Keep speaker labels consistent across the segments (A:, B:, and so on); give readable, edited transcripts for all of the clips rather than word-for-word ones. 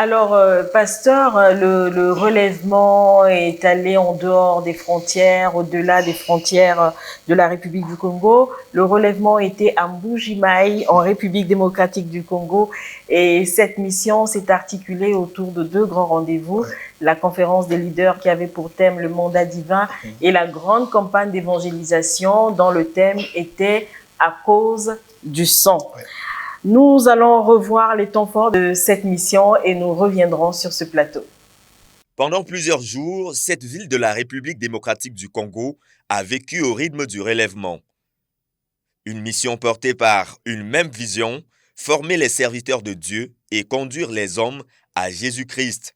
A: Alors, pasteur, le relèvement est allé en dehors des frontières, au-delà des frontières de la République du Congo. Le relèvement était à Mbuji-Mayi, en République démocratique du Congo. Et cette mission s'est articulée autour de deux grands rendez-vous. La conférence des leaders qui avait pour thème le mandat divin et la grande campagne d'évangélisation dont le thème était à cause du sang. Nous allons revoir les temps forts de cette mission et nous reviendrons sur ce plateau.
B: Pendant plusieurs jours, cette ville de la République démocratique du Congo a vécu au rythme du relèvement. Une mission portée par une même vision, former les serviteurs de Dieu et conduire les hommes à Jésus-Christ.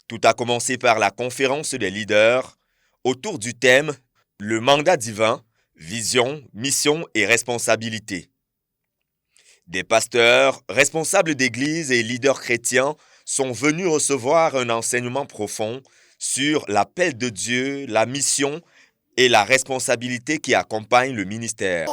B: Tout a commencé par la conférence des leaders autour du thème « Le mandat divin, vision, mission et responsabilité ». Des pasteurs, responsables d'église et leaders chrétiens sont venus recevoir un enseignement profond sur l'appel de Dieu, la mission et la responsabilité qui accompagnent le ministère.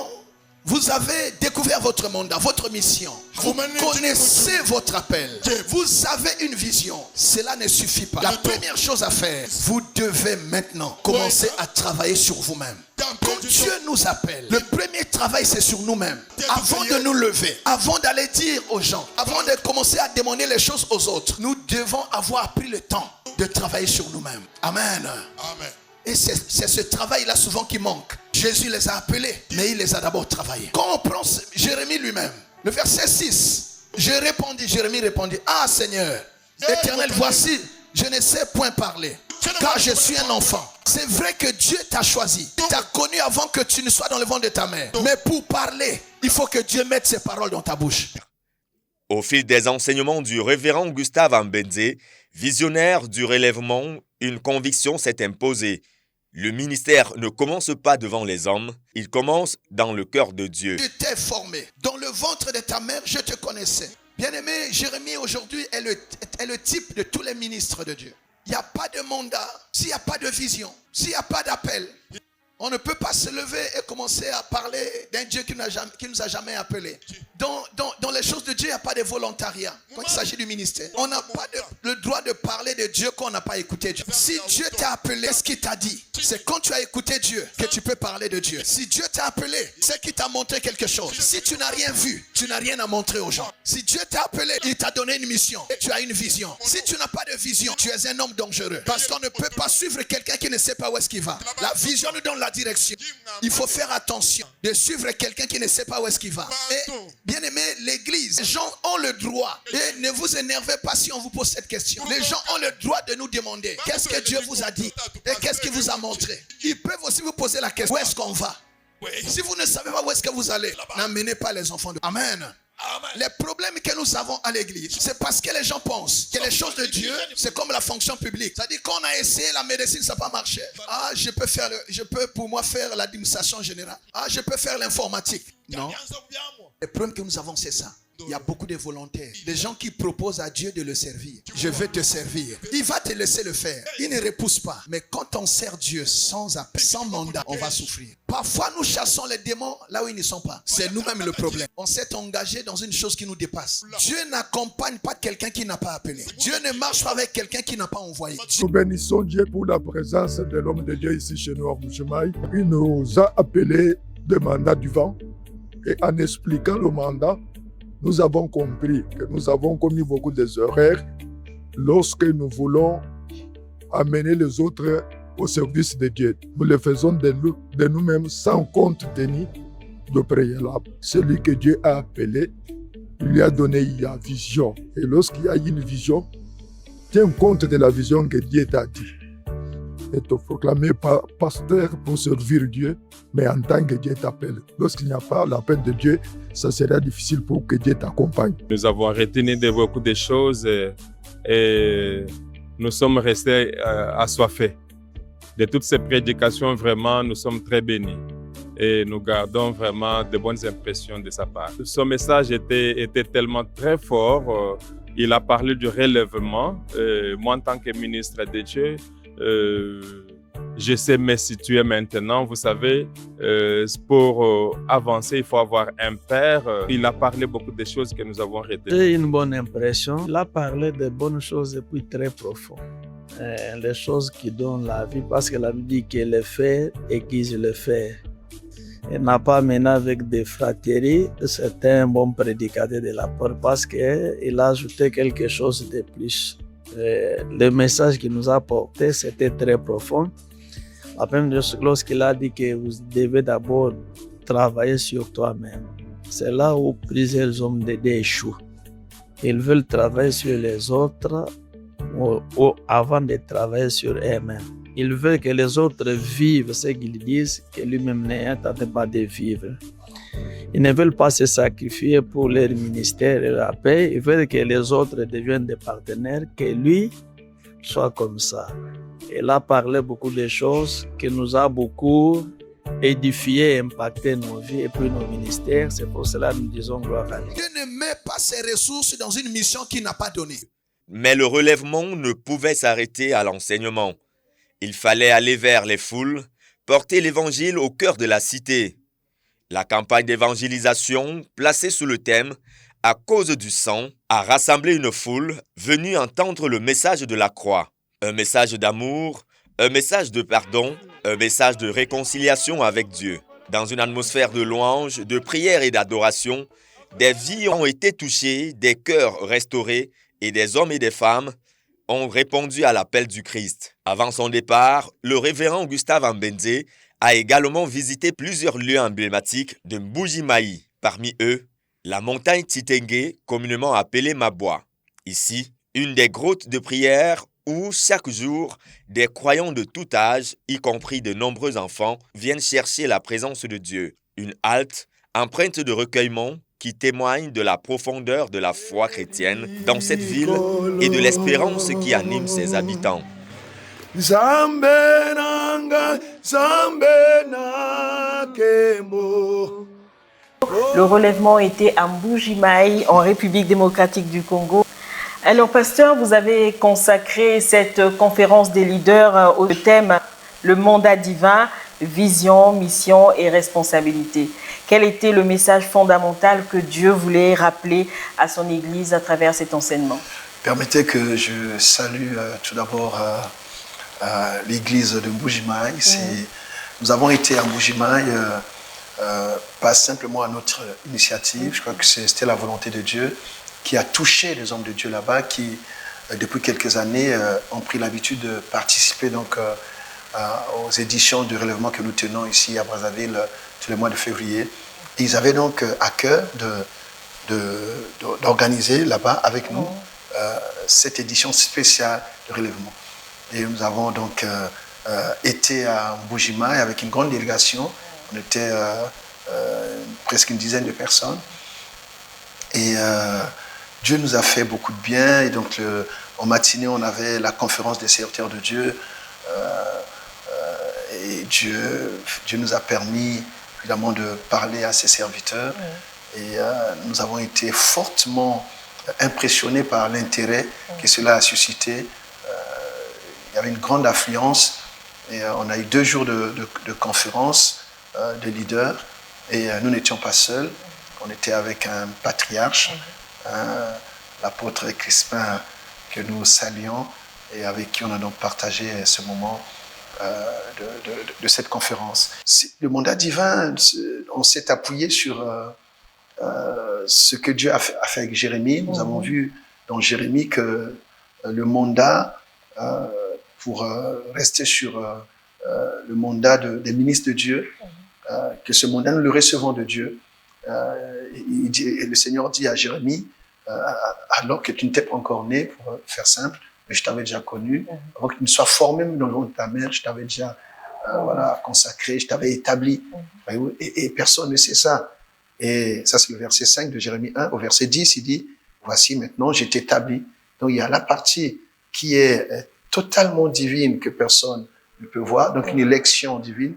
C: Vous avez découvert votre mandat, votre mission. Vous connaissez votre appel. Vous avez une vision. Cela ne suffit pas. La première chose à faire, vous devez maintenant commencer à travailler sur vous-même. Quand Dieu nous appelle, le premier travail c'est sur nous-mêmes. Avant de nous lever, avant d'aller dire aux gens, avant de commencer à demander les choses aux autres, nous devons avoir pris le temps de travailler sur nous-mêmes. Amen. Amen. Et c'est ce travail-là souvent qui manque. Jésus les a appelés, mais il les a d'abord travaillés. Quand on prend Jérémie lui-même, le verset 6, Jérémie répondit, « Ah Seigneur, Éternel, voici, je ne sais point parler, car je suis un enfant. » C'est vrai que Dieu t'a choisi, t'a connu avant que tu ne sois dans le ventre de ta mère. Mais pour parler, il faut que Dieu mette ses paroles dans ta bouche.
B: Au fil des enseignements du révérend Gustave Ambedze, visionnaire du relèvement, une conviction s'est imposée. Le ministère ne commence pas devant les hommes, il commence dans le cœur de Dieu.
C: Je t'ai formé. Dans le ventre de ta mère, je te connaissais. Bien-aimé, Jérémie aujourd'hui est le type de tous les ministres de Dieu. Il n'y a pas de mandat, s'il n'y a pas de vision, s'il n'y a pas d'appel. On ne peut pas se lever et commencer à parler d'un Dieu qui ne nous a jamais appelés. Dans les choses de Dieu, il n'y a pas de volontariat. Quand il s'agit du ministère, on n'a pas le droit de parler de Dieu quand on n'a pas écouté Dieu. Si Dieu t'a appelé, qu'est-ce qu'il t'a dit? C'est quand tu as écouté Dieu que tu peux parler de Dieu. Si Dieu t'a appelé, c'est qu'il t'a montré quelque chose. Si tu n'as rien vu, tu n'as rien à montrer aux gens. Si Dieu t'a appelé, il t'a donné une mission et tu as une vision. Si tu n'as pas de vision, tu es un homme dangereux. Parce qu'on ne peut pas suivre quelqu'un qui ne sait pas où est-ce qu'il va. La vision nous donne la direction. Il faut faire attention de suivre quelqu'un qui ne sait pas où est-ce qu'il va. Et bien aimé, l'église, les gens ont le droit. Et ne vous énervez pas si on vous pose cette question. Les gens ont le droit de nous demander qu'est-ce que Dieu vous a dit et qu'est-ce qu'il vous a montré. Ils peuvent aussi vous poser la question, où est-ce qu'on va? Si vous ne savez pas où est-ce que vous allez, n'amenez pas les enfants de... Amen. Les problèmes que nous avons à l'église, c'est parce que les gens pensent que les choses de Dieu, c'est comme la fonction publique. C'est-à-dire qu'on a essayé la médecine, ça n'a pas marché. Ah, je peux pour moi faire l'administration générale. Ah, je peux faire l'informatique. Non. Le problème que nous avons, c'est ça. Il y a beaucoup de volontaires, des gens qui proposent à Dieu de le servir. Je veux te servir. Il va te laisser le faire. Il ne repousse pas. Mais quand on sert Dieu sans appel, sans mandat, on va souffrir. Parfois, nous chassons les démons là où ils ne sont pas. C'est nous-mêmes le problème. On s'est engagé dans une chose qui nous dépasse. Dieu n'accompagne pas quelqu'un qui n'a pas appelé. Dieu ne marche pas avec quelqu'un qui n'a pas envoyé.
D: Nous bénissons Dieu pour la présence de l'homme de Dieu ici chez nous à Mbuji-Mayi. Il nous a appelés de mandat du vent. Et en expliquant le mandat, nous avons compris que nous avons commis beaucoup d'erreurs lorsque nous voulons amener les autres au service de Dieu. Nous le faisons de nous-mêmes sans compte tenu de préalable. Celui que Dieu a appelé, il lui a donné la vision. Et lorsqu'il y a une vision, tiens compte de la vision que Dieu t'a dit. Et te proclamer pasteur pour servir Dieu, mais en tant que Dieu t'appelle. Lorsqu'il n'y a pas l'appel de Dieu, ça sera difficile pour que Dieu t'accompagne.
E: Nous avons retenu de beaucoup de choses et nous sommes restés assoiffés. De toutes ces prédications, vraiment, nous sommes très bénis. Et nous gardons vraiment de bonnes impressions de sa part. Son message était tellement très fort. Il a parlé du relèvement. Moi, en tant que ministre de Dieu, je sais me situer maintenant. Vous savez, pour avancer, il faut avoir un père. Il a parlé beaucoup de choses que nous avons retenues.
F: J'ai une bonne impression. Il a parlé de bonnes choses et puis très profondes. Les choses qui donnent la vie, parce que la Bible dit qu'il le fait et qu'il le fait. Il n'a pas mené avec des flatteries. C'était un bon prédicateur de la parole parce qu'il a ajouté quelque chose de plus. Le message qu'il nous a apporté, c'était très profond. Même lorsqu'il a dit que vous devez d'abord travailler sur toi-même. C'est là où plusieurs hommes de Dieu échouent. Ils veulent travailler sur les autres avant de travailler sur eux-mêmes. Ils veulent que les autres vivent ce qu'ils disent, que lui-même n'est pas de vivre. Ils ne veulent pas se sacrifier pour leur ministère et la paix. Ils veulent que les autres deviennent des partenaires, que lui soit comme ça. Il a parlé beaucoup de choses qui nous a beaucoup édifié et impacté nos vies et puis nos ministères. C'est pour cela que nous disons gloire à Dieu.
C: Dieu ne met pas ses ressources dans une mission qu'il n'a pas donnée.
B: Mais le relèvement ne pouvait s'arrêter à l'enseignement. Il fallait aller vers les foules, porter l'évangile au cœur de la cité. La campagne d'évangélisation, placée sous le thème « À cause du sang », a rassemblé une foule venue entendre le message de la croix. Un message d'amour, un message de pardon, un message de réconciliation avec Dieu. Dans une atmosphère de louange, de prière et d'adoration, des vies ont été touchées, des cœurs restaurés et des hommes et des femmes ont répondu à l'appel du Christ. Avant son départ, le révérend Gustave Ambenze a également visité plusieurs lieux emblématiques de Mbuji-Mayi. Parmi eux, la montagne Titengue, communément appelée Mabwa. Ici, une des grottes de prière où chaque jour, des croyants de tout âge, y compris de nombreux enfants, viennent chercher la présence de Dieu. Une halte empreinte de recueillement qui témoigne de la profondeur de la foi chrétienne dans cette ville et de l'espérance qui anime ses habitants.
A: Le relèvement était à Mbuji-Mayi, en République démocratique du Congo. Alors, pasteur, vous avez consacré cette conférence des leaders au thème « Le mandat divin, vision, mission et responsabilité ». Quel était le message fondamental que Dieu voulait rappeler à son Église à travers cet enseignement?
C: Permettez que je salue tout d'abord l'église de Mbuji-Mayi. Nous avons été à Mbuji-Mayi, pas simplement à notre initiative. Je crois que c'était la volonté de Dieu qui a touché les hommes de Dieu là-bas, qui depuis quelques années ont pris l'habitude de participer donc, aux éditions du relèvement que nous tenons ici à Brazzaville tous les mois de février. Et ils avaient donc à cœur d'organiser là-bas avec nous cette édition spéciale de relèvement. Et nous avons donc été à Mbuji-Mayi avec une grande délégation. On était presque une dizaine de personnes. Et Dieu nous a fait beaucoup de bien. Et donc en matinée, on avait la conférence des serviteurs de Dieu. Et Dieu nous a permis évidemment de parler à ses serviteurs. Et nous avons été fortement impressionnés par l'intérêt que cela a suscité. Il y avait une grande affluence et on a eu 2 jours de conférence de leaders et nous n'étions pas seuls. On était avec un patriarche, l'apôtre Crispin, que nous saluons et avec qui on a donc partagé ce moment de cette conférence. Le mandat divin, on s'est appuyé sur ce que Dieu a fait avec Jérémie. Nous avons vu dans Jérémie que le mandat, pour rester sur le mandat des ministres de Dieu, que ce mandat, nous le recevons de Dieu. Et le Seigneur dit à Jérémie, alors que tu n'étais pas encore né, pour faire simple, mais je t'avais déjà connu, avant que tu ne sois formé dans le ventre de ta mère, je t'avais déjà consacré, je t'avais établi. Et personne ne sait ça. Et ça, c'est le verset 5 de Jérémie 1. Au verset 10, il dit, voici maintenant, je t'établis. Donc, il y a la partie qui est totalement divine que personne ne peut voir. Donc, une élection divine.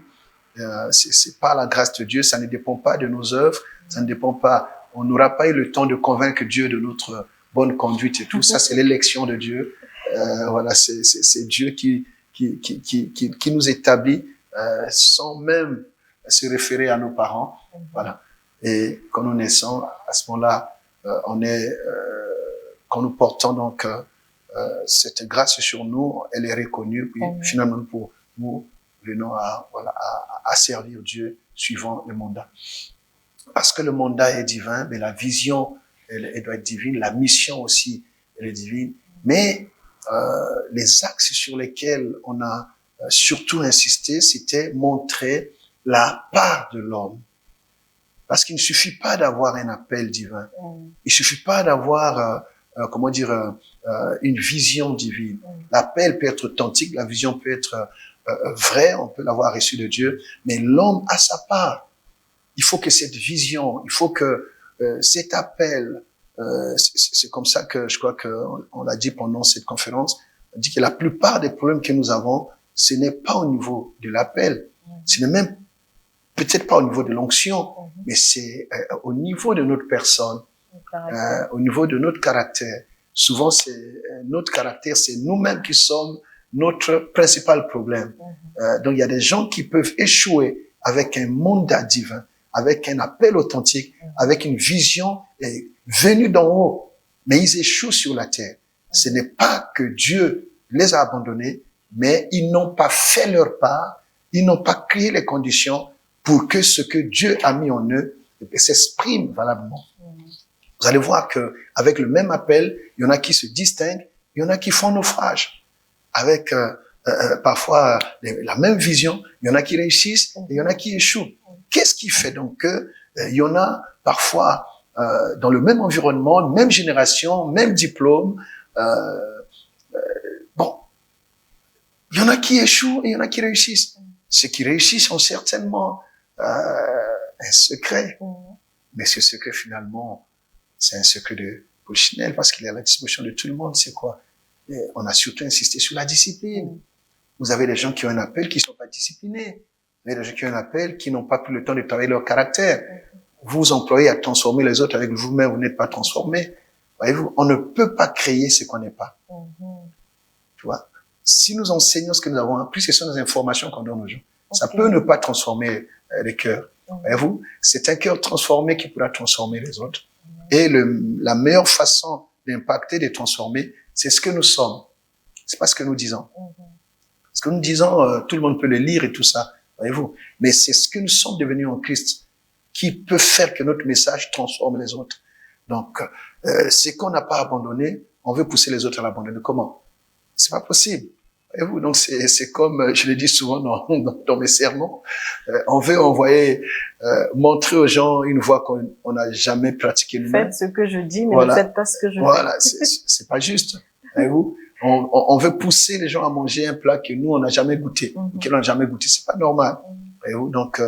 C: C'est par la grâce de Dieu. Ça ne dépend pas de nos œuvres. Ça ne dépend pas. On n'aura pas eu le temps de convaincre Dieu de notre bonne conduite et tout. Ça, c'est l'élection de Dieu. Voilà, c'est Dieu qui qui nous établit sans même se référer à nos parents. Voilà. Et quand nous naissons, à ce moment-là, quand nous portons donc cette grâce sur nous, elle est reconnue. Puis finalement, nous venons à servir Dieu suivant le mandat. Parce que le mandat est divin, mais la vision, elle doit être divine. La mission aussi, elle est divine. Mais les axes sur lesquels on a surtout insisté, c'était montrer la part de l'homme. Parce qu'il ne suffit pas d'avoir un appel divin. Il suffit pas d'avoir, une vision divine. L'appel peut être authentique, la vision peut être vraie, on peut l'avoir reçue de Dieu, mais l'homme a sa part. Il faut que cette vision, il faut que cet appel, c'est comme ça que je crois qu'on l'a dit pendant cette conférence, on dit que la plupart des problèmes que nous avons, ce n'est pas au niveau de l'appel, ce n'est même peut-être pas au niveau de l'onction, mais c'est au niveau de notre personne, au niveau de notre caractère. Souvent, c'est notre caractère, c'est nous-mêmes qui sommes notre principal problème. Donc, il y a des gens qui peuvent échouer avec un mandat divin, avec un appel authentique, avec une vision venue d'en haut, mais ils échouent sur la terre. Ce n'est pas que Dieu les a abandonnés, mais ils n'ont pas fait leur part, ils n'ont pas créé les conditions pour que ce que Dieu a mis en eux s'exprime valablement. Vous allez voir que avec le même appel, il y en a qui se distinguent, il y en a qui font naufrage. Avec parfois la même vision, il y en a qui réussissent et il y en a qui échouent. Qu'est-ce qui fait donc que il y en a parfois dans le même environnement, même génération, même diplôme, il y en a qui échouent et il y en a qui réussissent. Ceux qui réussissent ont certainement un secret, mais ce secret finalement, c'est un secret de Polichinelle parce qu'il est à la disposition de tout le monde. C'est quoi? Et on a surtout insisté sur la discipline. Vous avez des gens qui ont un appel qui ne sont pas disciplinés. Vous avez des gens qui ont un appel qui n'ont pas pris le temps de travailler leur caractère. Vous vous employez à transformer les autres avec vous-même, vous n'êtes pas transformé. Voyez-vous, on ne peut pas créer ce qu'on n'est pas. Tu vois? Si nous enseignons ce que nous avons appris, ce sont des informations qu'on donne aux gens. Ça peut ne pas transformer les cœurs. Voyez-vous, c'est un cœur transformé qui pourra transformer les autres. Et la meilleure façon d'impacter, de transformer, c'est ce que nous sommes. C'est pas ce que nous disons. Ce que nous disons, tout le monde peut le lire et tout ça. Voyez-vous, mais c'est ce que nous sommes devenus en Christ qui peut faire que notre message transforme les autres. Donc, ce qu'on n'a pas abandonné, on veut pousser les autres à l'abandonner. Comment? C'est pas possible. Voyez-vous, donc c'est comme je le dis souvent dans mes sermons, on veut montrer aux gens une voie qu'on n'a jamais pratiquée nous-mêmes.
A: Faites ce que je dis, mais ne faites pas ce que je fais.
C: Voilà, c'est pas juste. Voyez-vous, on veut pousser les gens à manger un plat que nous on n'a jamais goûté, qu'ils n'ont jamais goûté. C'est pas normal. Voyez-vous, donc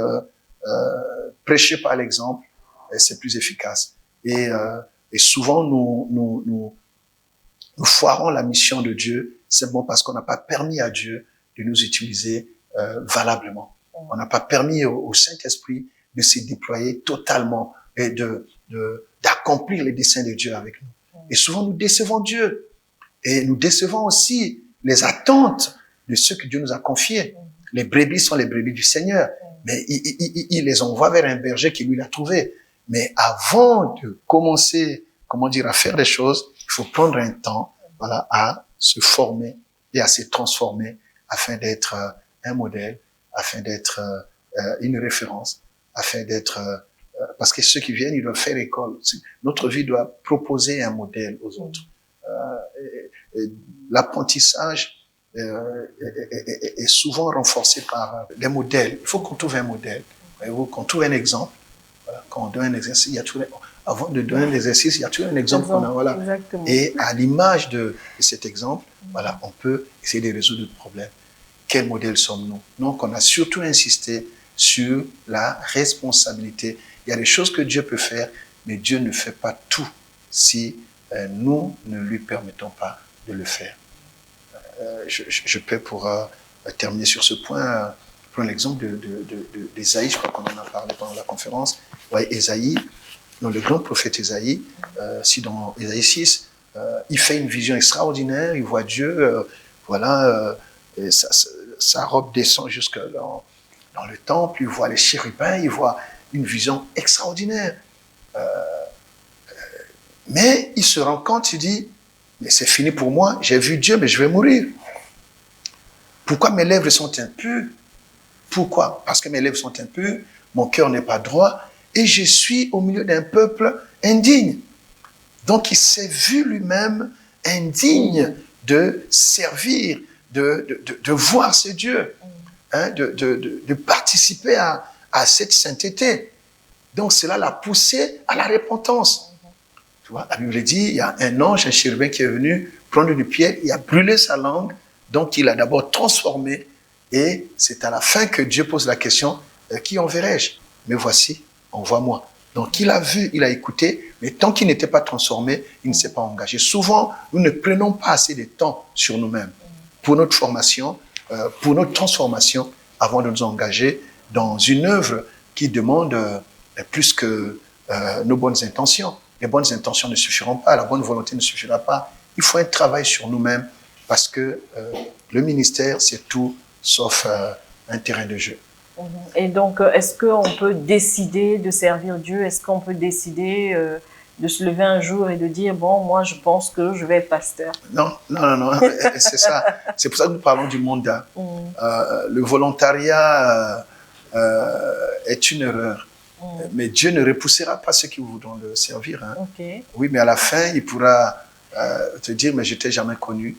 C: prêcher par l'exemple, c'est plus efficace. Et souvent nous foirons la mission de Dieu simplement parce qu'on n'a pas permis à Dieu de nous utiliser valablement. On n'a pas permis au Saint-Esprit de se déployer totalement et d'accomplir les desseins de Dieu avec nous. Et souvent nous décevons Dieu et nous décevons aussi les attentes de ceux que Dieu nous a confiés. Les brebis sont les brebis du Seigneur, mais il les envoie vers un berger qui lui l'a trouvé. Mais avant de commencer, à faire des choses, il faut prendre un temps, à se former et à se transformer afin d'être un modèle, afin d'être une référence, afin d'être parce que ceux qui viennent, ils doivent faire école. Notre vie doit proposer un modèle aux autres. L'apprentissage est souvent renforcé par des modèles. Il faut qu'on trouve un modèle, qu'on trouve un exemple. Voilà, quand on donne un exercice, il y a toujours avant de donner l'exercice, il y a toujours un exemple qu'on a, voilà.
A: Exactement.
C: Et à l'image de cet exemple, on peut essayer de résoudre le problème. Quel modèle sommes-nous? Donc, on a surtout insisté sur la responsabilité. Il y a des choses que Dieu peut faire, mais Dieu ne fait pas tout si nous ne lui permettons pas de le faire. Je peux, pour terminer sur ce point, prendre l'exemple d'Ésaïe. Je crois qu'on en a parlé pendant la conférence. Ouais, Ésaïe, le grand prophète Ésaïe, dans Ésaïe 6, il fait une vision extraordinaire. Il voit Dieu, et sa robe descend jusque dans le temple, il voit les chérubins, il voit une vision extraordinaire. Mais il se rend compte, il dit, mais c'est fini pour moi, j'ai vu Dieu, mais je vais mourir. Pourquoi mes lèvres sont impures? Pourquoi? Parce que mes lèvres sont impures, mon cœur n'est pas droit, et je suis au milieu d'un peuple indigne. Donc il s'est vu lui-même indigne de servir, de voir ce Dieu, hein, de participer à cette sainteté. Donc cela l'a poussé à la repentance. Tu vois, la Bible dit, il y a un ange, un chérubin qui est venu prendre du pierre, il a brûlé sa langue, donc il a d'abord transformé, et c'est à la fin que Dieu pose la question, qui enverrai-je? Mais voici, envoie-moi. Donc il a vu, il a écouté, mais tant qu'il n'était pas transformé, il ne s'est pas engagé. Souvent, nous ne prenons pas assez de temps sur nous-mêmes pour notre formation, pour notre transformation, avant de nous engager dans une œuvre qui demande plus que nos bonnes intentions. Les bonnes intentions ne suffiront pas, la bonne volonté ne suffira pas. Il faut un travail sur nous-mêmes parce que le ministère, c'est tout sauf un terrain de jeu.
A: Et donc, est-ce qu'on peut décider de servir Dieu? Est-ce qu'on peut décider de se lever un jour et de dire, bon, moi, je pense que je vais être pasteur?
C: Non, c'est ça. C'est pour ça que nous parlons du mandat. Le volontariat est une erreur. Mais Dieu ne repoussera pas ceux qui voudront le servir. Hein.
A: Okay.
C: Oui, mais à la fin, il pourra te dire, mais je ne t'ai jamais connu.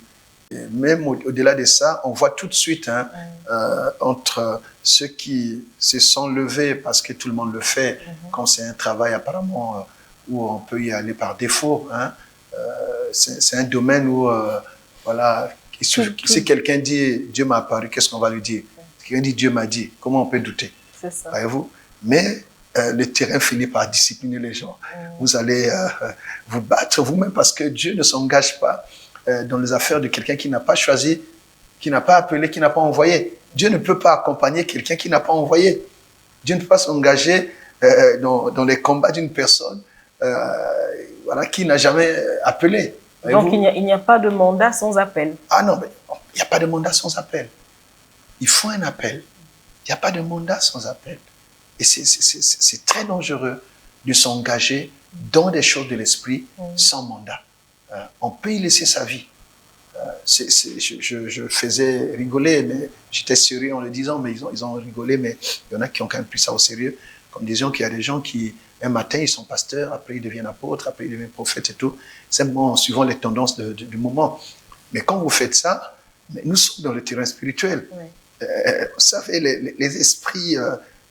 C: Et même au-delà de ça, on voit tout de suite entre ceux qui se sont levés parce que tout le monde le fait, quand c'est un travail apparemment où on peut y aller par défaut. Hein. C'est un domaine où, voilà, si quelqu'un dit « Dieu m'a apparu », qu'est-ce qu'on va lui dire? Si quelqu'un dit « Dieu m'a dit », comment on peut douter?
A: C'est ça.
C: Voyez-vous? Mais le terrain finit par discipliner les gens. Vous allez vous battre vous-même parce que Dieu ne s'engage pas dans les affaires de quelqu'un qui n'a pas choisi, qui n'a pas appelé, qui n'a pas envoyé. Dieu ne peut pas accompagner quelqu'un qui n'a pas envoyé. Dieu ne peut pas s'engager dans les combats d'une personne voilà, qui n'a jamais appelé.
A: Donc il n'y a pas de mandat sans appel.
C: Ah non, mais il n'y a pas de mandat sans appel. Il faut un appel. Il n'y a pas de mandat sans appel. Et c'est très dangereux de s'engager dans des choses de l'esprit sans mandat. On peut y laisser sa vie. Je faisais rigoler, mais j'étais sérieux en le disant, mais ils ont rigolé, mais il y en a qui ont quand même pris ça au sérieux. Comme disions qu'il y a des gens qui, un matin, ils sont pasteurs, après ils deviennent apôtres, après ils deviennent prophètes et tout, simplement en suivant les tendances du moment. Mais quand vous faites ça, nous sommes dans le terrain spirituel. Oui. Vous savez, les esprits,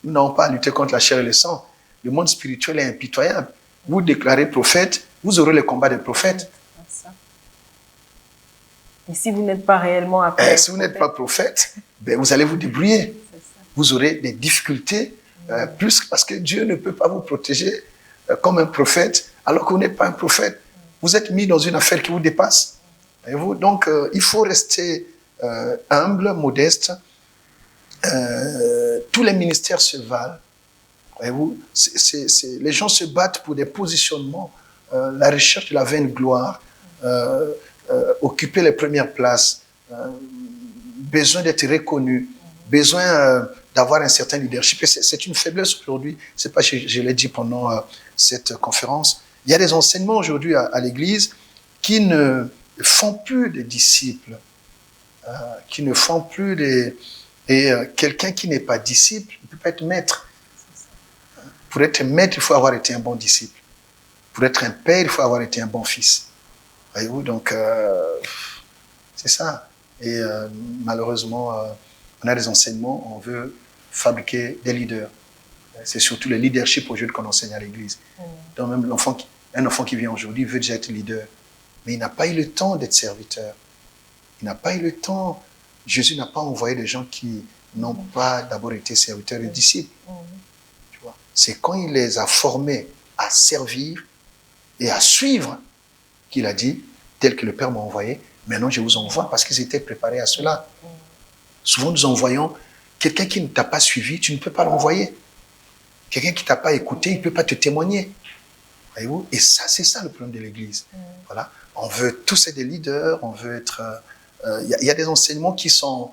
C: nous n'avons pas à lutter contre la chair et le sang. Le monde spirituel est impitoyable. Vous déclarez prophète, vous aurez le combat des prophètes.
A: Et si vous n'êtes pas réellement appelé,
C: si vous n'êtes pas prophète, ben vous allez vous débrouiller. Vous aurez des difficultés, plus parce que Dieu ne peut pas vous protéger comme un prophète, alors que vous n'êtes pas un prophète. Vous êtes mis dans une affaire qui vous dépasse. Voyez-vous? Donc, il faut rester humble, modeste. Tous les ministères se valent. Voyez-vous? Les gens se battent pour des positionnements, la recherche de la vaine gloire, occuper les premières places, besoin d'être reconnu, besoin d'avoir un certain leadership. Et c'est une faiblesse aujourd'hui. C'est pas, je l'ai dit pendant cette conférence. Il y a des enseignements aujourd'hui à l'Église qui ne font plus des disciples, qui ne font plus des... Et quelqu'un qui n'est pas disciple ne peut pas être maître. Pour être maître, il faut avoir été un bon disciple. Pour être un père, il faut avoir été un bon fils. Voyez-vous, donc c'est ça. Et malheureusement, on a des enseignements, on veut fabriquer des leaders. C'est surtout le leadership aujourd'hui qu'on enseigne à l'église. Donc même un enfant qui vient aujourd'hui veut déjà être leader. Mais il n'a pas eu le temps d'être serviteur. Il n'a pas eu le temps. Jésus n'a pas envoyé des gens qui n'ont pas d'abord été serviteurs et disciples. Tu vois, c'est quand il les a formés à servir et à suivre qu'il a dit, tel que le Père m'a envoyé, maintenant je vous envoie parce qu'ils étaient préparés à cela. Souvent nous envoyons quelqu'un qui ne t'a pas suivi, tu ne peux pas l'envoyer. Quelqu'un qui ne t'a pas écouté, il ne peut pas te témoigner. Voyez-vous? Et ça, c'est ça le problème de l'Église. Voilà. On veut tous être des leaders, on veut être y a des enseignements qui sont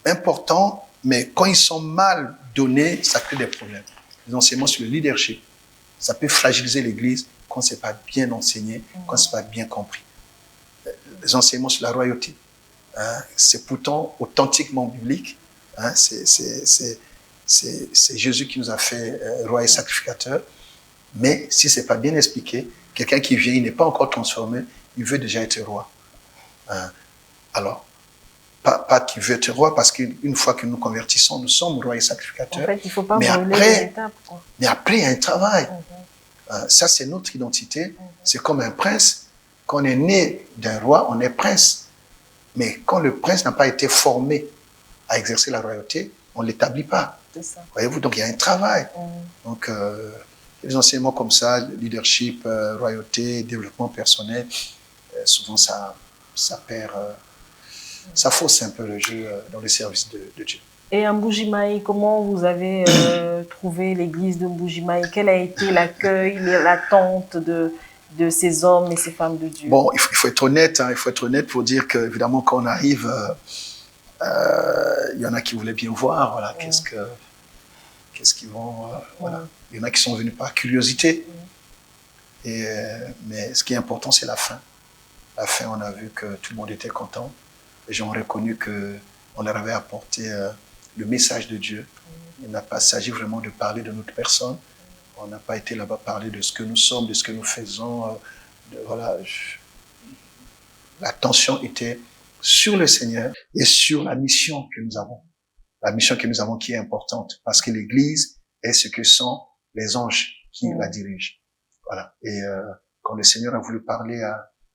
C: importants, mais quand ils sont mal donnés, ça crée des problèmes. Les enseignements sur le leadership, ça peut fragiliser l'Église quand c'est pas bien enseigné, quand c'est pas bien compris. Les enseignements sur la royauté, hein, c'est pourtant authentiquement biblique. Hein, c'est Jésus qui nous a fait roi et sacrificateur. Mais si c'est pas bien expliqué, quelqu'un qui vient, il n'est pas encore transformé, il veut déjà être roi. Hein, alors, pas qu'il veut être roi, parce qu'une fois que nous convertissons, nous sommes rois et sacrificateurs.
A: En fait, il ne faut pas
C: mais
A: brûler
C: après,
A: les étapes, quoi.
C: Mais après, il y a un travail. Ça, c'est notre identité. C'est comme un prince. Quand on est né d'un roi, on est prince. Mais quand le prince n'a pas été formé à exercer la royauté, on ne l'établit pas.
A: C'est ça.
C: Voyez-vous, donc il y a un travail. Donc, les enseignements comme ça, leadership, royauté, développement personnel, souvent ça perd, ça fausse un peu le jeu dans le service de Dieu.
A: Et à Mbujimaï, comment vous avez trouvé l'église de Mbujimaï? Quel a été l'accueil, l'attente de ces hommes et ces femmes de Dieu?
C: Bon, il faut être honnête, hein, il faut être honnête pour dire que, évidemment, quand on arrive, il y en a qui voulaient bien voir, voilà, qu'est-ce qu'ils vont, voilà. Il y en a qui sont venus par curiosité. Mais ce qui est important, c'est la fin. La fin, on a vu que tout le monde était content. Les gens ont reconnu qu'on leur avait apporté le message de Dieu. Il n'a pas s'agit vraiment de parler de notre personne. On n'a pas été là-bas parler de ce que nous sommes, de ce que nous faisons. Voilà. L'attention était sur le Seigneur et sur la mission que nous avons. La mission que nous avons qui est importante, parce que l'Église est ce que sont les anges qui la dirigent. Voilà. Et quand le Seigneur a voulu parler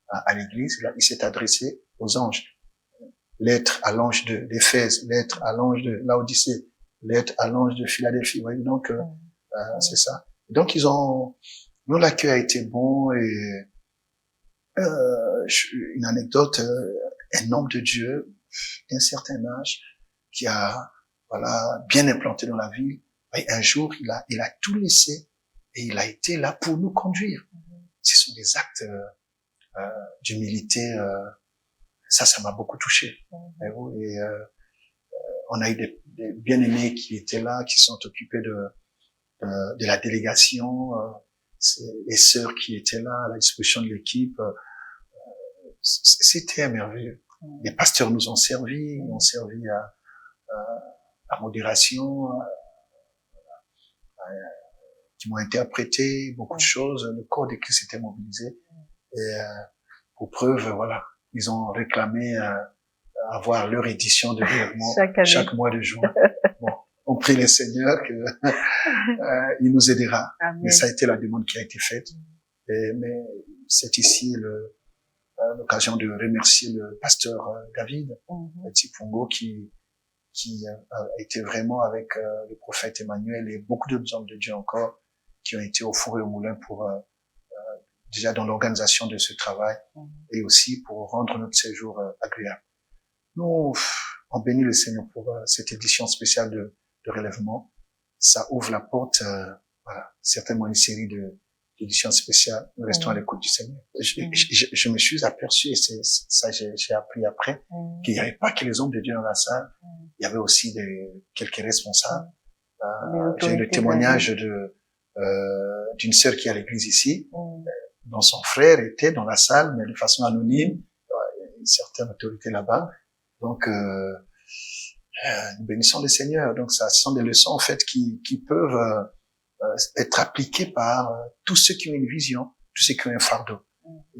C: à l'Église, il s'est adressé aux anges. Lettre à l'ange d'Éphèse, lettre à l'ange de Laodicée, lettre à l'ange de Philadelphie. Vous voyez, donc c'est ça. Donc nous, l'accueil a été bon, et une anecdote, un homme de Dieu d'un certain âge qui a bien implanté dans la ville, et un jour il a tout laissé et il a été là pour nous conduire. Ce sont des actes d'humilité. Ça m'a beaucoup touché. Et on a eu des bien-aimés qui étaient là, qui sont occupés de la délégation, les sœurs qui étaient là à la disposition de l'équipe. C'était merveilleux. Les pasteurs nous ont servi à modération, qui m'ont interprété beaucoup de choses. Le corps de Christ était mobilisé. Et pour preuve, voilà, ils ont réclamé avoir leur édition de Relèvement chaque mois de juin. Bon, on prie le Seigneur que il nous aidera. Amen. Mais ça a été la demande qui a été faite. Mais c'est ici l'occasion de remercier le pasteur David Tipongo qui a été vraiment avec le prophète Emmanuel et beaucoup d'autres hommes de Dieu encore qui ont été au four et au moulin pour déjà dans l'organisation de ce travail et aussi pour rendre notre séjour agréable. Nous, on bénit le Seigneur pour cette édition spéciale de Relèvement. Ça ouvre la porte, certainement une série d'éditions spéciales. Nous restons à l'écoute du Seigneur. Je me suis aperçu, et c'est ça j'ai appris après, qu'il n'y avait pas que les hommes de Dieu dans la salle, il y avait aussi quelques responsables. J'ai eu le témoignage d'une sœur qui est à l'église ici, dont son frère était dans la salle, mais de façon anonyme, une certaine autorité là-bas. Donc, nous bénissons le Seigneur. Donc, ce sont des leçons, en fait, qui peuvent être appliquées par tous ceux qui ont une vision, tous ceux qui ont un fardeau.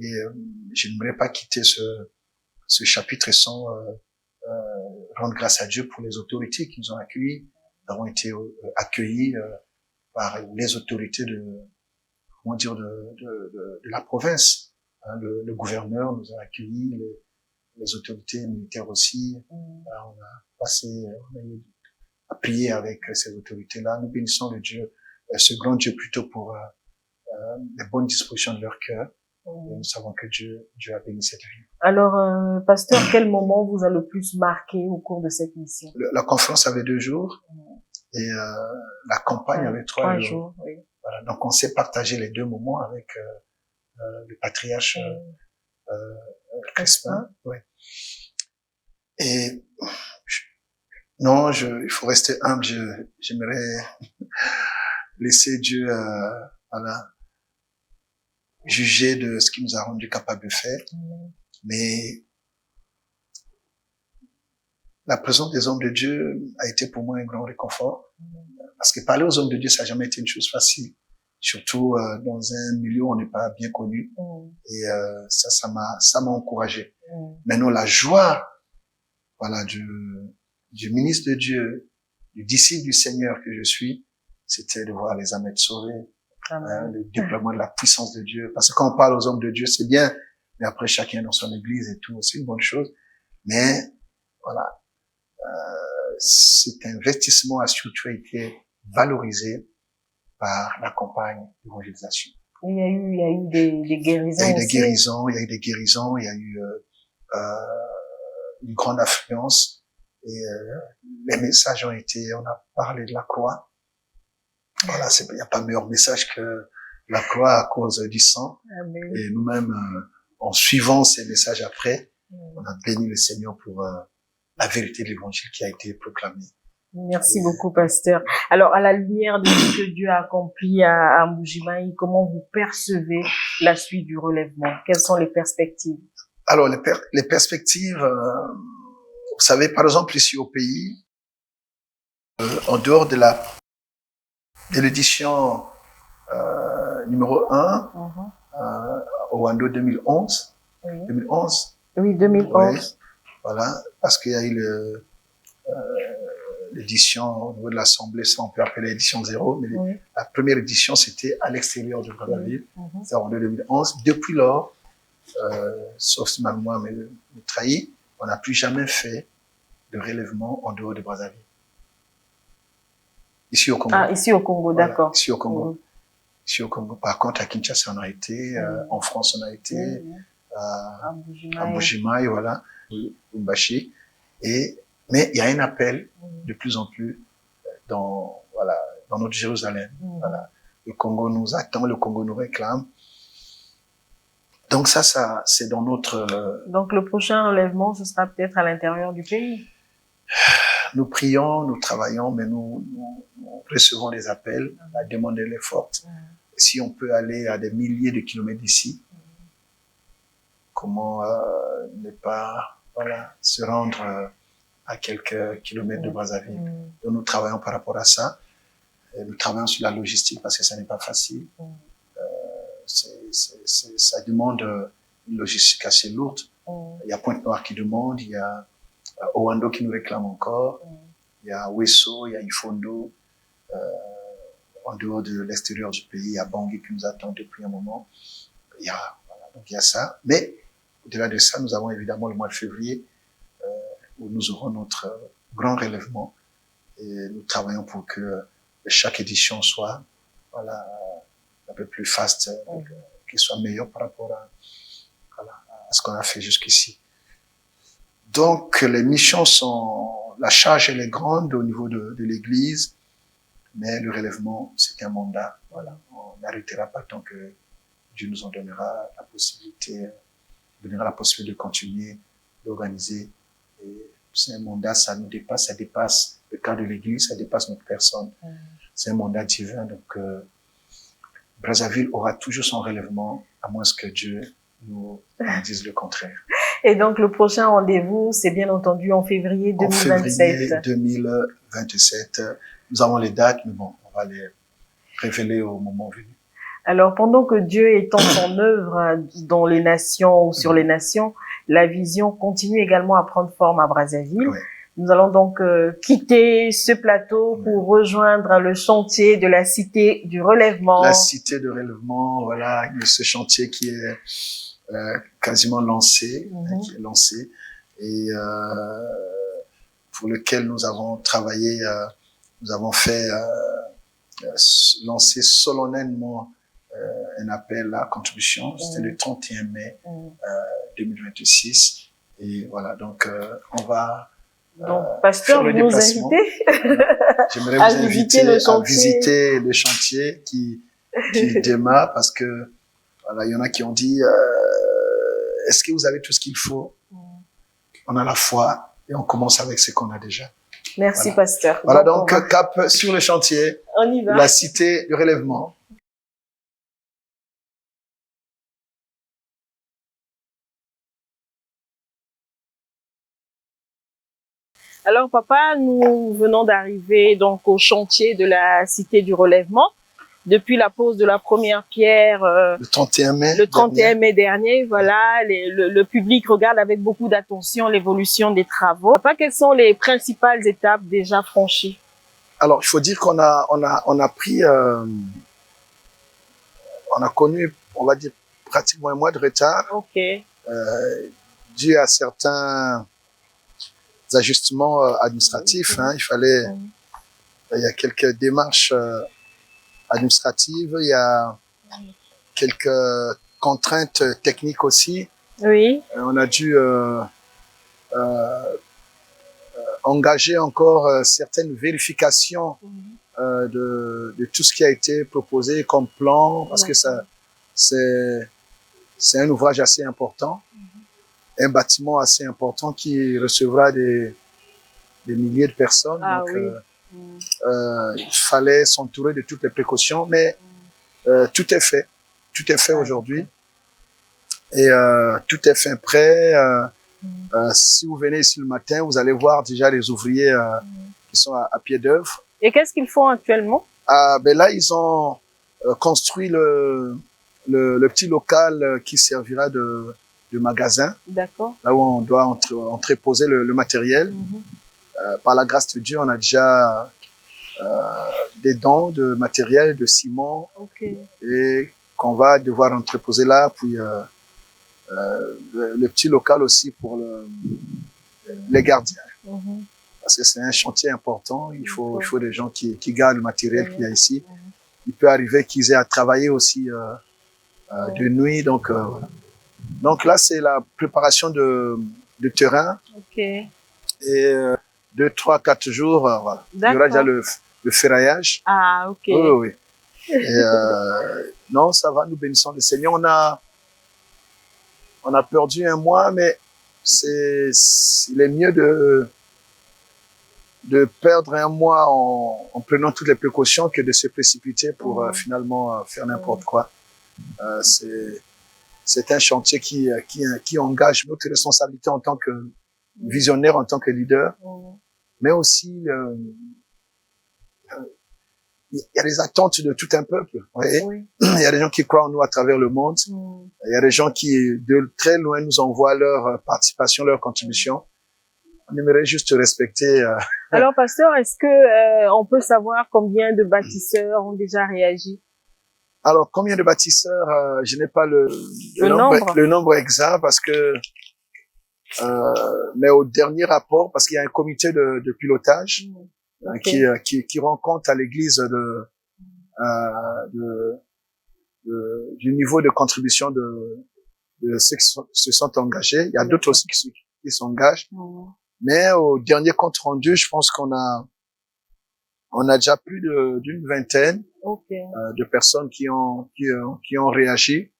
C: Et je n'aimerais pas quitter ce chapitre sans rendre grâce à Dieu pour les autorités qui nous ont accueillis. Nous avons été accueillis par les autorités de la province. Le gouverneur nous a accueillis, les autorités militaires aussi. On a eu à prier avec ces autorités-là. Nous bénissons le Dieu, ce grand Dieu plutôt pour les bonnes dispositions de leur cœur. Et nous savons que Dieu a béni cette vie.
A: Alors, pasteur, quel moment vous a le plus marqué au cours de cette mission?
C: La conférence avait 2 jours et la campagne avait 3 jours.
A: Oui.
C: Voilà, donc on s'est partagé les 2 moments avec le patriarche Crespin. Ouais. Et non, il faut rester humble. J'aimerais laisser Dieu, voilà, juger de ce qu'il nous a rendu capable de faire. Mais la présence des hommes de Dieu a été pour moi un grand réconfort. Parce que parler aux hommes de Dieu, ça n'a jamais été une chose facile. Surtout dans un milieu où on n'est pas bien connu. Et ça m'a encouragé. Maintenant, la joie, voilà, du ministre de Dieu, du disciple du Seigneur que je suis, c'était de voir les âmes être sauvées, le déploiement de la puissance de Dieu. Parce que quand on parle aux hommes de Dieu, c'est bien, mais après chacun dans son église et tout, c'est une bonne chose. Mais voilà, cet investissement a surtout été valorisé par la campagne d'évangélisation.
A: Il y a eu des guérisons.
C: Il y a eu des guérisons, il y a eu une grande affluence et les messages on a parlé de la croix. Voilà, il n'y a pas meilleur message que la croix à cause du sang.
A: Amen.
C: Et nous-mêmes, en suivant ces messages après, on a béni le Seigneur pour la vérité de l'évangile qui a été proclamée.
A: Merci beaucoup, pasteur. Alors, à la lumière de ce que Dieu a accompli à Mbujimayi, comment vous percevez la suite du relèvement? Quelles sont les perspectives?
C: Alors, les perspectives, vous savez, par exemple, ici au pays, en dehors de l'édition numéro 1, au Wando 2011,
A: Oui.
C: 2011.
A: Oui, 2011.
C: Ouais, voilà, parce qu'il y a eu l'édition au niveau de l'Assemblée, ça on peut appeler l'édition 0, mais
A: Oui.
C: la première édition c'était à l'extérieur de Brazzaville,
A: Mhm.
C: c'est en 2011. Depuis lors, sauf si ma mémoire me trahit, on n'a plus jamais fait de relèvement en dehors de Brazzaville. Ici au Congo.
A: Ah, ici au Congo,
C: Voilà,
A: d'accord.
C: ici au Congo.
A: Mhm.
C: Ici au Congo. Par contre, à Kinshasa, on a été, en France, on a été,
A: À
C: à Mbujimayi, voilà, Lumbashi. Mais il y a un appel de plus en plus dans notre Jérusalem. Voilà. Le Congo nous attend, le Congo nous réclame. Donc ça, c'est dans notre...
A: Donc le prochain relèvement, ce sera peut-être à l'intérieur du pays.
C: Nous prions, nous travaillons, mais nous recevons des appels. La demande elle est forte. Si on peut aller à des milliers de kilomètres d'ici, comment ne pas se rendre à quelques kilomètres de Brazzaville. Donc nous travaillons par rapport à ça. Et nous travaillons sur la logistique parce que ça n'est pas facile. Ça demande une logistique assez lourde. Il y a Pointe-Noire qui demande, il y a Owando qui nous réclame encore, il y a Wesso, il y a Ifondo, en dehors de l'extérieur du pays, il y a Bangui qui nous attend depuis un moment. Donc il y a ça. Mais au-delà de ça, nous avons évidemment le mois de février où nous aurons notre grand relèvement et nous travaillons pour que chaque édition soit un peu plus fast, qu'elle soit meilleure par rapport à ce qu'on a fait jusqu'ici. Donc les missions la charge elle est grande au niveau de l'Église, mais le relèvement c'est un mandat. Voilà, on n'arrêtera pas tant que Dieu nous en donnera la possibilité de continuer d'organiser. Et c'est un mandat, ça nous dépasse, ça dépasse le cadre de l'Église, ça dépasse notre personne. C'est un mandat divin, donc Brazzaville aura toujours son relèvement, à moins que Dieu nous dise le contraire.
A: Et donc le prochain rendez-vous, c'est bien entendu en février 2027.
C: En février 2027. Nous avons les dates, mais bon, on va les révéler au moment venu.
A: Alors, pendant que Dieu étend son œuvre dans les nations ou sur les nations, la vision continue également à prendre forme à Brazzaville.
C: Oui.
A: Nous allons donc quitter ce plateau pour rejoindre le chantier de la Cité du Relèvement.
C: La Cité de Relèvement, voilà, ce chantier qui est quasiment lancé, qui est lancé, et pour lequel nous avons travaillé, nous avons fait lancer solennellement un appel à contribution. C'était le 31 mai 2026. Et voilà, donc on va
A: donc, pasteur, vous nous invitez
C: J'aimerais vous inviter à visiter le chantier qui démarre, parce que voilà, il y en a qui ont dit est-ce que vous avez tout ce qu'il faut? on a la foi et on commence avec ce qu'on a déjà.
A: Merci,
C: Voilà.
A: pasteur.
C: Voilà donc
A: on va-
C: cap sur le chantier,
A: on y va.
C: la cité du relèvement.
A: Alors, papa, nous venons d'arriver donc au chantier de la Cité du Relèvement. Depuis la pose de la première pierre
C: Le 31 mai.
A: le 31
C: dernier.
A: mai dernier, voilà, le public regarde avec beaucoup d'attention l'évolution des travaux. Papa, quelles sont les principales étapes déjà franchies?
C: Alors, il faut dire qu'on a pris, on a connu, on va dire, pratiquement un mois de retard,
A: Ok,
C: dû à certains ajustements administratifs. Hein. Il y a quelques démarches administratives, il y a quelques contraintes techniques aussi.
A: oui,
C: On a dû engager encore certaines vérifications de tout ce qui a été proposé comme plan, parce que c'est un ouvrage assez important, un bâtiment assez important qui recevra des milliers de personnes.
A: Ah
C: donc,
A: oui.
C: il fallait s'entourer de toutes les précautions, mais tout est fait. Tout est fait aujourd'hui. Et tout est fait prêt. Si vous venez ici le matin, vous allez voir déjà les ouvriers qui sont à pied d'œuvre.
A: Et qu'est-ce qu'ils font actuellement?
C: Ben là, ils ont construit le petit local qui servira de magasin,
A: D'accord.
C: là où on doit entreposer le matériel. Par la grâce de Dieu, on a déjà des dons de matériel, de ciment,
A: Ok.
C: et qu'on va devoir entreposer là. Puis le petit local aussi pour les gardiens. Parce que c'est un chantier important. Il faut des gens qui gardent le matériel qu'il y a ici. Il peut arriver qu'ils aient à travailler aussi de nuit. Donc, voilà. Donc là, c'est la préparation de terrain.
A: Ok.
C: Et 2, 3, 4 jours, voilà. Il y aura déjà le ferraillage.
A: Ah, ok.
C: Oui, oui. Et non, ça va, nous bénissons le Seigneur. On a perdu un mois, mais il est mieux de perdre un mois en prenant toutes les précautions que de se précipiter pour finalement faire n'importe quoi. C'est un chantier qui engage notre responsabilité en tant que visionnaire, en tant que leader, mais aussi il y a les attentes de tout un peuple. Oui. Il y a des gens qui croient en nous à travers le monde. Il y a des gens qui, de très loin, nous envoient leur participation, leur contribution. On aimerait juste respecter.
A: Alors, pasteur, est-ce que on peut savoir combien de bâtisseurs ont déjà réagi?
C: Alors, combien de bâtisseurs je n'ai pas le nombre exact parce que mais au dernier rapport, parce qu'il y a un comité de pilotage qui rend compte à l'église du niveau de contribution de ceux qui se sont engagés. Il y a d'autres aussi qui s'engagent. Mais au dernier compte rendu, je pense qu'on a déjà plus d'une vingtaine de personnes qui ont réagi,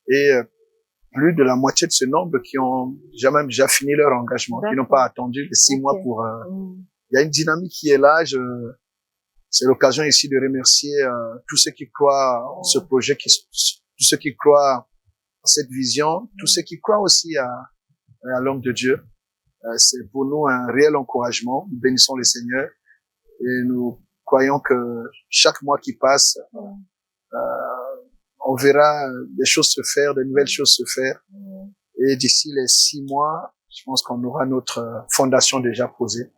C: et plus de la moitié de ce nombre qui ont déjà fini leur engagement, qui n'ont pas attendu les 6 mois pour. Il y a une dynamique qui est là. C'est l'occasion ici de remercier tous ceux qui croient en ce projet, tous ceux qui croient en cette vision, tous ceux qui croient aussi à l'homme de Dieu. C'est pour nous un réel encouragement. Nous bénissons le Seigneur et nous croyons que chaque mois qui passe, on verra des choses se faire, de nouvelles choses se faire. Et d'ici les 6 mois, je pense qu'on aura notre fondation déjà posée.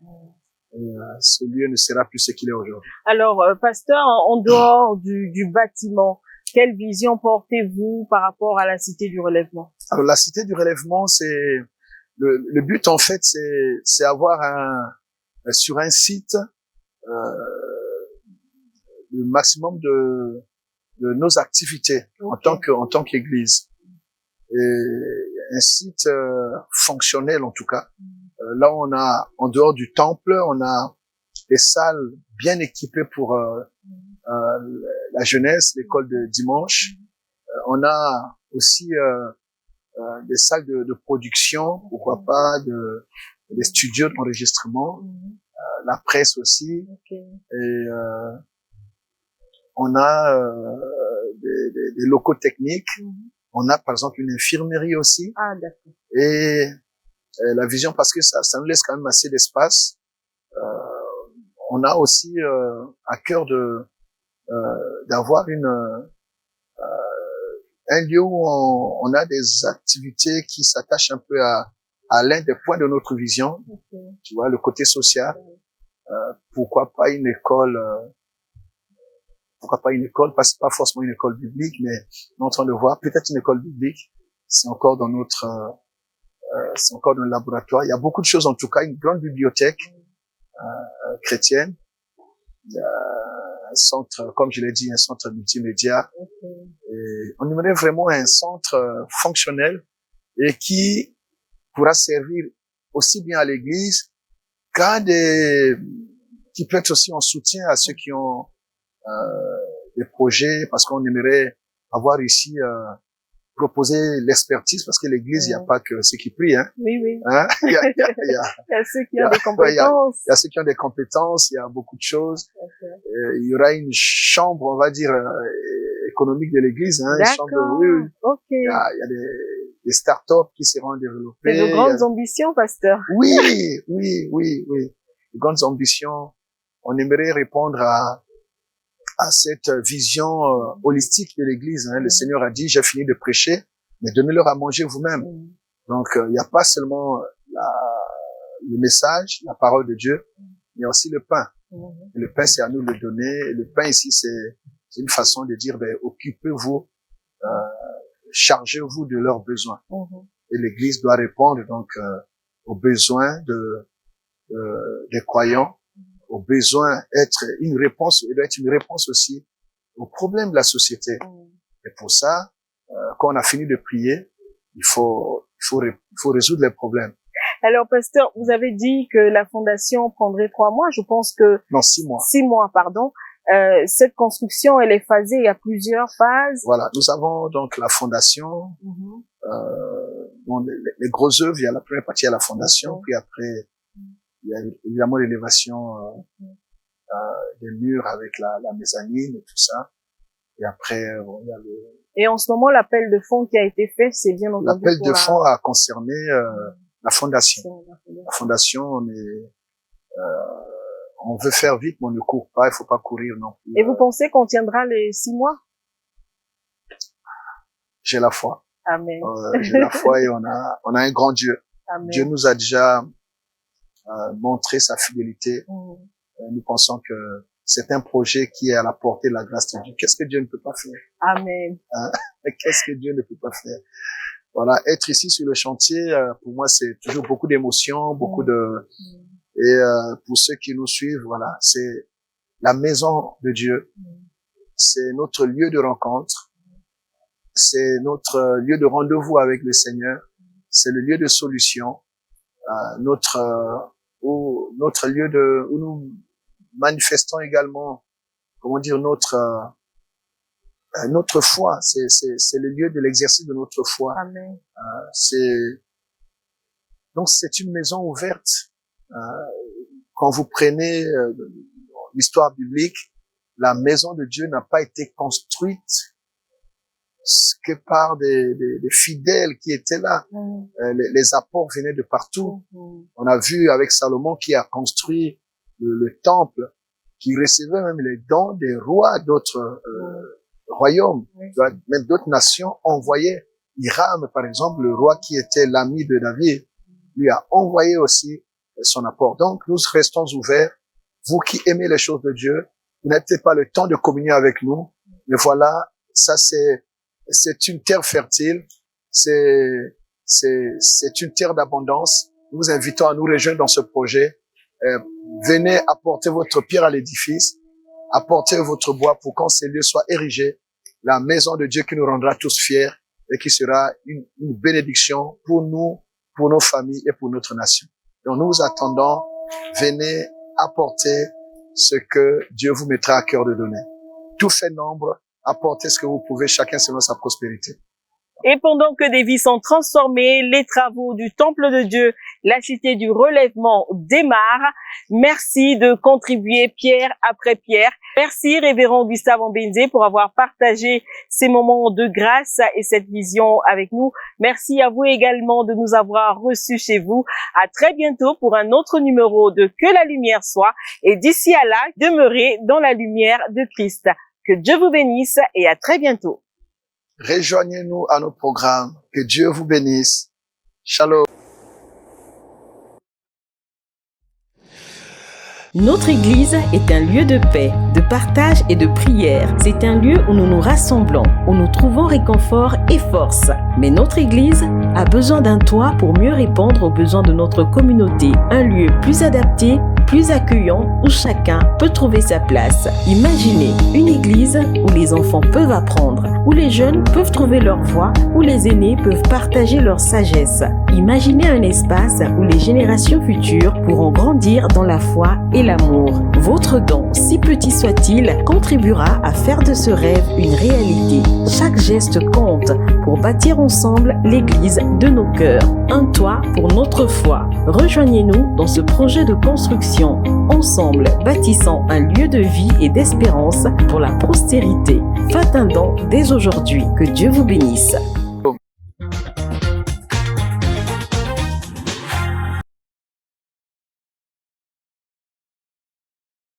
C: Et ce lieu ne sera plus ce qu'il est aujourd'hui.
A: Alors, pasteur, en dehors du bâtiment, quelle vision portez-vous par rapport à la Cité du Relèvement?
C: Alors, la Cité du Relèvement, c'est le but, en fait, c'est avoir sur un site le maximum de nos activités en tant qu'église, et un site fonctionnel en tout cas. Là, on a, en dehors du temple, on a des salles bien équipées pour la jeunesse, l'école de dimanche. On a aussi
G: des salles de production, pourquoi pas, des studios d'enregistrement, la presse aussi. Et on a des locaux techniques. On a par exemple une infirmerie aussi.
A: Ah, d'accord.
G: Et la vision, parce que ça nous laisse quand même assez d'espace. On a aussi à cœur d'avoir un lieu où on a des activités qui s'attachent un peu à l'un des points de notre vision. Tu vois, le côté social. Pourquoi pas une école, pas forcément une école biblique, mais on est en train de voir peut-être une école biblique. C'est encore dans c'est encore dans le laboratoire. Il y a beaucoup de choses, en tout cas, une grande bibliothèque chrétienne. Il y a un centre, comme je l'ai dit, un centre multimédia. Et on aimerait vraiment un centre fonctionnel et qui pourra servir aussi bien à l'église qui peut être aussi en soutien à ceux qui ont des projets, parce qu'on aimerait avoir ici proposer l'expertise, parce que l'église, il n'y a pas que ceux qui prient, hein.
A: Oui, oui.
G: Hein? Il y a
A: ceux qui ont des compétences.
G: Il y a ceux qui ont des compétences, il y a beaucoup de choses. Il y aura une chambre, on va dire, économique de l'église, hein.
A: D'accord.
G: Oui, oui.
A: Ok.
G: Il y a des startups qui seront développées.
A: C'est de grandes ambitions, pasteur.
G: Oui. De grandes ambitions. On aimerait répondre à cette vision holistique de l'église, hein. Le Seigneur a dit, j'ai fini de prêcher, mais donnez-leur à manger vous-même. Donc, il n'y a pas seulement le message, la parole de Dieu, il y a aussi le pain. Et le pain, c'est à nous de le donner. Et le pain ici, c'est une façon de dire, occupez-vous, chargez-vous de leurs besoins. Et l'église doit répondre donc aux besoins des croyants, aux besoins il doit être une réponse aussi aux problèmes de la société. Et pour ça, quand on a fini de prier, il faut résoudre les problèmes.
A: Alors, pasteur, vous avez dit que la fondation prendrait 3 mois. Je pense que...
G: Non, 6 mois.
A: 6 mois, pardon. Cette construction, elle est phasée, il y a plusieurs phases.
G: Voilà, nous avons donc la fondation, les grosses œuvres, il y a la première partie, il y a la fondation, puis après, il y a évidemment l'élévation des murs avec la mezzanine et tout ça. Et après, il y a
A: Et en ce moment, l'appel de fonds qui a été fait, c'est bien entendu.
G: L'appel de fonds a concerné la fondation. La fondation, on veut faire vite, mais on ne court pas, il faut pas courir non plus.
A: Et vous pensez qu'on tiendra les 6 mois?
G: J'ai la foi.
A: Amen.
G: J'ai la foi et on a un grand Dieu.
A: Amen.
G: Dieu nous a déjà montré sa fidélité. Nous pensons que c'est un projet qui est à la portée de la grâce de Dieu. Qu'est-ce que Dieu ne peut pas faire?
A: Amen.
G: Hein? Qu'est-ce que Dieu ne peut pas faire? Voilà, être ici sur le chantier, pour moi, c'est toujours beaucoup d'émotions, beaucoup et pour ceux qui nous suivent, voilà, c'est la maison de Dieu. C'est notre lieu de rencontre. C'est notre lieu de rendez-vous avec le Seigneur. C'est le lieu de solution. Notre lieu où nous manifestons également, comment dire, notre foi. C'est le lieu de l'exercice de notre foi.
A: Amen.
G: Donc c'est une maison ouverte. Quand vous prenez l'histoire biblique, la maison de Dieu n'a pas été construite que par des fidèles qui étaient là. Les apports venaient de partout. On a vu avec Salomon qui a construit le temple, qui recevait même les dons des rois d'autres royaumes, même d'autres nations envoyaient. Hiram, par exemple, le roi qui était l'ami de David, lui a envoyé aussi son apport. Donc, nous restons ouverts. Vous qui aimez les choses de Dieu, vous n'avez peut-être pas le temps de communier avec nous, mais voilà, ça c'est une terre fertile, c'est une terre d'abondance. Nous vous invitons à nous rejoindre dans ce projet. Venez apporter votre pierre à l'édifice, apportez votre bois pour quand ces lieux soient érigés, la maison de Dieu qui nous rendra tous fiers et qui sera une bénédiction pour nous, pour nos familles et pour notre nation. Donc nous vous attendons, venez apporter ce que Dieu vous mettra à cœur de donner. Tout fait nombre, apportez ce que vous pouvez, chacun selon sa prospérité.
A: Et pendant que des vies sont transformées, les travaux du Temple de Dieu, la Cité du Relèvement démarrent. Merci de contribuer pierre après pierre. Merci Révérend Gustave Mbenzé pour avoir partagé ces moments de grâce et cette vision avec nous. Merci à vous également de nous avoir reçus chez vous. À très bientôt pour un autre numéro de Que la lumière soit. Et d'ici à là, demeurez dans la lumière de Christ. Que Dieu vous bénisse et à très bientôt.
G: Rejoignez-nous à nos programmes. Que Dieu vous bénisse. Shalom.
A: Notre Église est un lieu de paix, de partage et de prière. C'est un lieu où nous nous rassemblons, où nous trouvons réconfort et force. Mais notre Église a besoin d'un toit pour mieux répondre aux besoins de notre communauté. Un lieu plus adapté, plus accueillant, où chacun peut trouver sa place. Imaginez une église où les enfants peuvent apprendre, où les jeunes peuvent trouver leur voie, où les aînés peuvent partager leur sagesse. Imaginez un espace où les générations futures pourront grandir dans la foi et l'amour. Votre don, si petit soit-il, contribuera à faire de ce rêve une réalité. Chaque geste compte pour bâtir ensemble l'église de nos cœurs. Un toit pour notre foi. Rejoignez-nous dans ce projet de construction. Ensemble, bâtissant un lieu de vie et d'espérance pour la postérité. Faites un don dès aujourd'hui. Que Dieu vous bénisse.